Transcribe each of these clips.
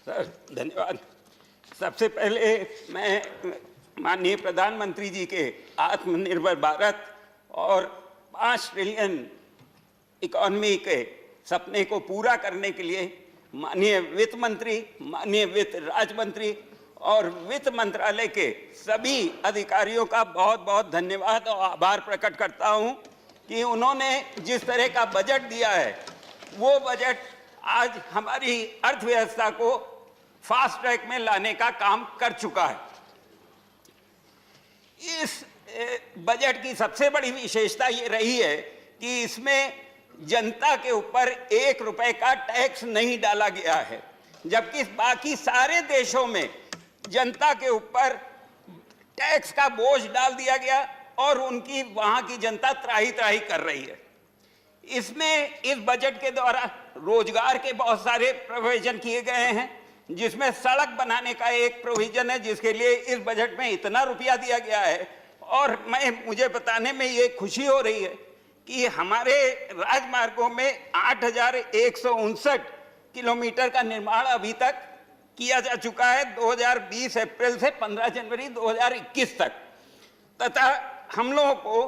Sir धन्यवाद। सबसे पहले मैं माननीय प्रधानमंत्री जी के आत्मनिर्भर भारत और 5 ट्रिलियन इकॉनमी के सपने को पूरा करने के लिए माननीय वित्त मंत्री, माननीय वित्त राज्य मंत्री और वित्त मंत्रालय के सभी अधिकारियों का बहुत बहुत धन्यवाद और आभार प्रकट करता हूं कि उन्होंने जिस तरह का बजट दिया है वो बजट आज हमारी अर्थव्यवस्था को फास्ट ट्रैक में लाने का काम कर चुका है। इस बजट की सबसे बड़ी विशेषता ये रही है कि इसमें जनता के ऊपर 1 रुपए का टैक्स नहीं डाला गया है, जबकि बाकी सारे देशों में जनता के ऊपर टैक्स का बोझ डाल दिया गया और उनकी वहां की जनता त्राही त्राही कर रही है। इसमें इस बजट के द्वारा रोजगार के बहुत सारे प्रोविजन किए गए हैं, जिसमें सड़क बनाने का एक प्रोविजन है जिसके लिए इस बजट में इतना रुपया दिया गया है। और मुझे बताने में ये खुशी हो रही है कि हमारे राजमार्गों में 8,159 किलोमीटर का निर्माण अभी तक किया जा चुका है 2020 अप्रैल से 15 जनवरी 2021 तक। तथा हम लोगों को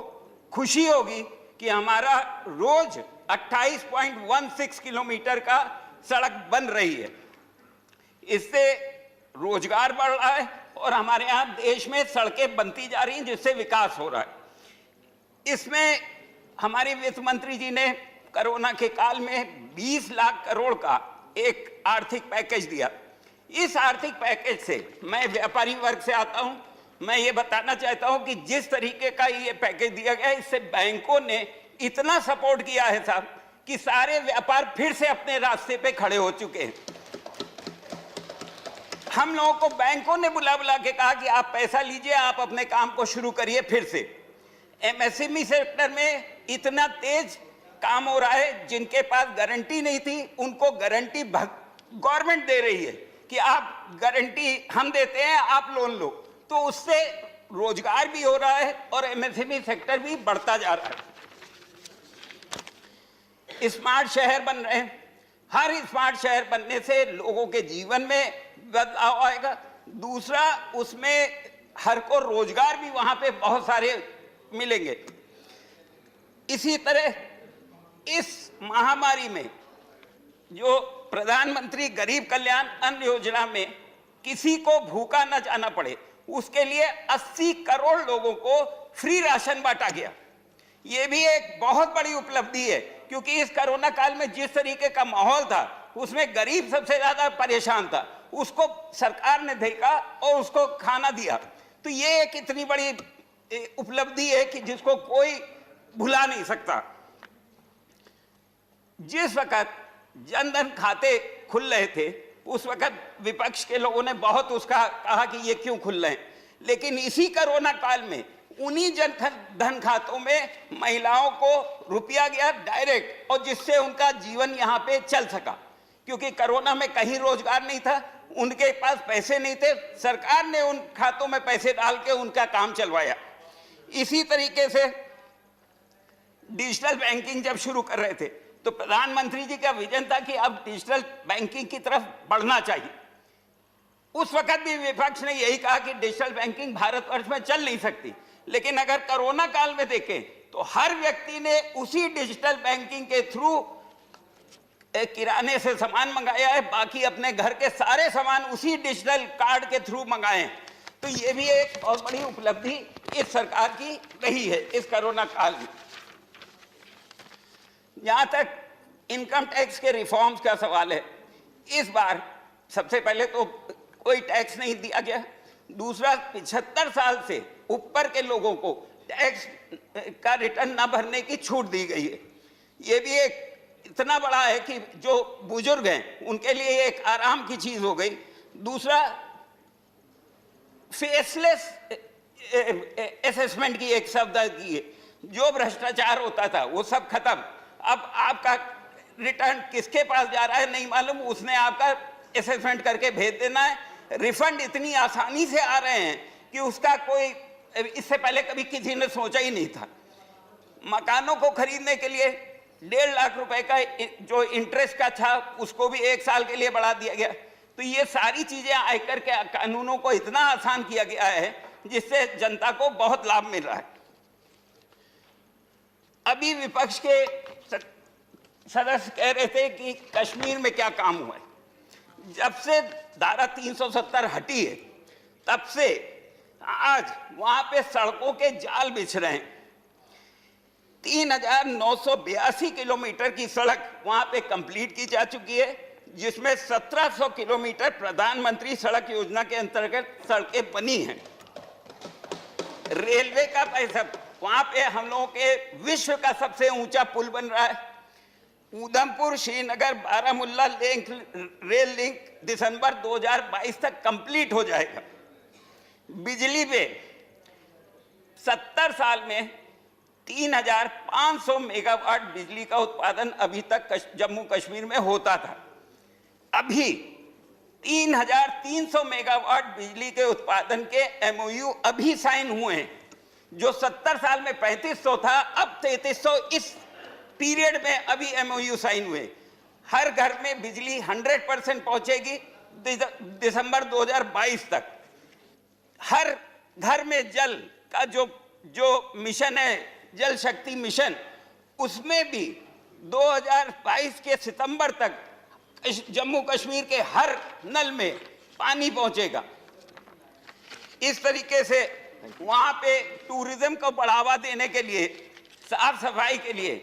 खुशी होगी कि हमारा रोज 28.16 किलोमीटर का सड़क बन रही है। इससे रोजगार बढ़ रहा है और हमारे यहाँ देश में सड़कें बनती जा रही हैं, जिससे विकास हो रहा है। इसमें हमारे वित्त मंत्री जी ने कोरोना के काल में 20 लाख करोड़ का एक आर्थिक पैकेज दिया। इस आर्थिक पैकेज से मैं व्यापारी वर्ग से आता हूं, मैं ये बताना चाहता हूं कि जिस तरीके का ये पैकेज दिया गया, इससे बैंकों ने इतना सपोर्ट किया है साहब कि सारे व्यापार फिर से अपने रास्ते पे खड़े हो चुके हैं। हम लोगों को बैंकों ने बुला बुला के कहा कि आप पैसा लीजिए, आप अपने काम को शुरू करिए फिर से। एमएसएमई सेक्टर में इतना तेज काम हो रहा है, जिनके पास गारंटी नहीं थी उनको गारंटी गवर्नमेंट दे रही है कि आप गारंटी हम देते हैं, आप लोन लो। तो उससे रोजगार भी हो रहा है और एमएसएमई सेक्टर भी बढ़ता जा रहा है। स्मार्ट शहर बन रहे हैं। हर स्मार्ट शहर बनने से लोगों के जीवन में बदलाव आएगा। दूसरा, उसमें हर को रोजगार भी वहां पे बहुत सारे मिलेंगे। इसी तरह इस महामारी में जो प्रधानमंत्री गरीब कल्याण अन्न योजना में किसी को भूखा न जाना पड़े, उसके लिए 80 करोड़ लोगों को फ्री राशन बांटा गया। ये भी एक बहुत बड़ी उपलब्धि है, क्योंकि इस कोरोना काल में जिस तरीके का माहौल था उसमें गरीब सबसे ज्यादा परेशान था, उसको सरकार ने देखा और उसको खाना दिया। तो ये एक इतनी बड़ी उपलब्धि है कि जिसको कोई भुला नहीं सकता। जिस वक्त जनधन खाते खुल रहे थे उस वक्त विपक्ष के लोगों ने बहुत उसका कहा कि ये क्यों खुल रहे हैं, लेकिन इसी कोरोना काल में उन्हीं जनधन खातों में महिलाओं को रुपया गया डायरेक्ट, और जिससे उनका जीवन यहाँ पे चल सका। क्योंकि कोरोना में कहीं रोजगार नहीं था, उनके पास पैसे नहीं थे, सरकार ने उन खातों में पैसे डाल के उनका काम चलवाया। इसी तरीके से डिजिटल बैंकिंग जब शुरू कर रहे थे तो प्रधानमंत्री जी का विजन था कि अब डिजिटल बैंकिंग की तरफ बढ़ना चाहिए। उस वक्त भी विपक्ष ने यही कहा कि डिजिटल बैंकिंग भारतवर्ष में चल नहीं सकती, लेकिन अगर कोरोना काल में देखें तो हर व्यक्ति ने उसी डिजिटल बैंकिंग के थ्रू किराने से सामान मंगाया है, बाकी अपने घर के सारे सामान उसी डिजिटल कार्ड के थ्रू मंगाए। तो ये भी एक बहुत बड़ी उपलब्धि इस सरकार की रही है इस कोरोना काल में। जहां तक इनकम टैक्स के रिफॉर्म्स का सवाल है, इस बार सबसे पहले तो कोई टैक्स नहीं दिया गया। दूसरा, 75 साल से ऊपर के लोगों को टैक्स का रिटर्न न भरने की छूट दी गई है। ये भी एक इतना बड़ा है कि जो बुजुर्ग हैं उनके लिए एक आराम की चीज हो गई। दूसरा, फेसलेस असेसमेंट की एक शब्द की है, जो भ्रष्टाचार होता था वो सब खत्म। अब आपका रिटर्न किसके पास जा रहा है नहीं मालूम, उसने आपका असेसमेंट करके भेज देना है। रिफंड इतनी आसानी से आ रहे हैं कि उसका कोई इससे पहले कभी किसी ने सोचा ही नहीं था। मकानों को खरीदने के लिए 1.5 लाख रुपए का जो इंटरेस्ट का था उसको भी 1 साल के लिए बढ़ा दिया गया। तो ये सारी चीजें आयकर के कानूनों को इतना आसान किया गया है जिससे जनता को बहुत लाभ मिल रहा है। अभी विपक्ष के सदस्य कह रहे थे कि कश्मीर में क्या काम हुआ है। जब से धारा 370 हटी है तब से आज वहां पे सड़कों के जाल बिछ रहे हैं। 3982 किलोमीटर की सड़क वहां पे कंप्लीट की जा चुकी है, जिसमें 1700 किलोमीटर प्रधानमंत्री सड़क योजना के अंतर्गत सड़कें बनी हैं। रेलवे का पैसा वहां पे हम लोगों के विश्व का सबसे ऊंचा पुल बन रहा है। उधमपुर श्रीनगर बारामुल्ला रेल लिंक दिसंबर 2022 तक कंप्लीट हो जाएगा। बिजली पे 70 साल में 3500 मेगावाट बिजली का उत्पादन अभी तक जम्मू कश्मीर में होता था। अभी 3300 मेगावाट बिजली के उत्पादन के एमओयू अभी साइन हुए हैं, जो 70 साल में 3500 था, अब 3300 इस पीरियड में अभी एमओयू साइन हुए। हर घर में बिजली 100% पहुंचेगी दिसंबर 2022 तक। हर घर में जल का जो मिशन है, जल शक्ति मिशन, उसमें भी 2022 के सितंबर तक जम्मू कश्मीर के हर नल में पानी पहुंचेगा। इस तरीके से वहां पे टूरिज्म को बढ़ावा देने के लिए, साफ सफाई के लिए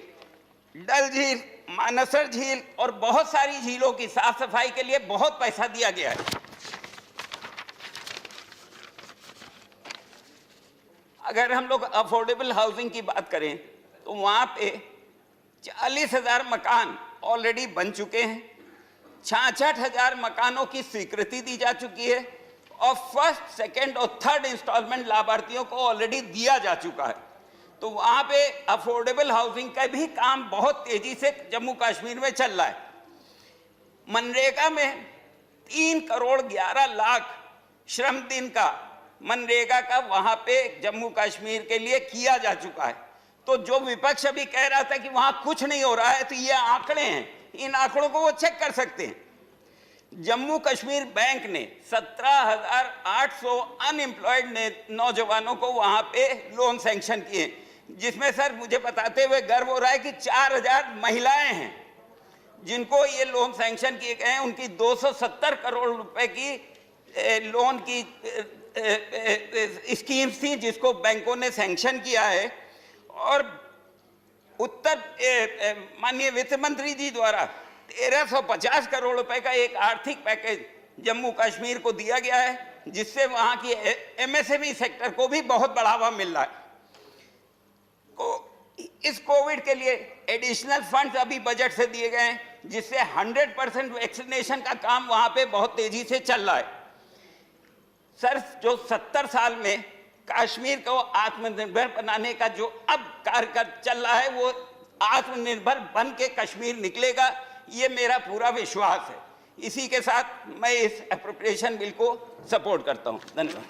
डल झील, मानसर झील और बहुत सारी झीलों की साफ सफाई के लिए बहुत पैसा दिया गया है। अगर हम लोग अफोर्डेबल हाउसिंग की बात करें तो वहां पे 40,000 मकान ऑलरेडी बन चुके हैं। 66,000 मकानों की स्वीकृति दी जा चुकी है और फर्स्ट, सेकंड और थर्ड इंस्टॉलमेंट लाभार्थियों को ऑलरेडी दिया जा चुका है। तो वहां पे अफोर्डेबल हाउसिंग का भी काम बहुत तेजी से जम्मू कश्मीर में चल रहा है। मनरेगा में 3 करोड़ 11 लाख श्रम दिन का मनरेगा का वहां पे जम्मू कश्मीर के लिए किया जा चुका है। तो जो विपक्ष अभी कह रहा था कि वहां कुछ नहीं हो रहा है, तो ये आंकड़े हैं, इन आंकड़ों को वो चेक कर सकते हैं। जम्मू कश्मीर बैंक ने 17,800 अनएम्प्लॉयड नौजवानों को वहां पे लोन सैंक्शन किए, जिसमें सर मुझे बताते हुए गर्व हो रहा है कि 4,000 महिलाएं हैं जिनको ये लोन सैंक्शन किए गए हैं। उनकी 270 करोड़ रुपए की लोन की स्कीम्स थी जिसको बैंकों ने सैंक्शन किया है। और माननीय वित्त मंत्री जी द्वारा 1350 करोड़ रुपए का एक आर्थिक पैकेज जम्मू कश्मीर को दिया गया है, जिससे वहां की एमएसएमई सेक्टर को भी बहुत बढ़ावा मिल रहा है। इस कोविड के लिए एडिशनल फंड्स अभी बजट से दिए गए हैं, जिससे 100% वैक्सीनेशन का काम वहां पे बहुत तेजी से चल रहा है। सर, जो 70 साल में कश्मीर को आत्मनिर्भर बनाने का जो अब कार्य चल रहा है, वो आत्मनिर्भर बन के कश्मीर निकलेगा, ये मेरा पूरा विश्वास है। इसी के साथ मैं इस एप्रोप्रिएशन बिल को सपोर्ट करता हूं। धन्यवाद।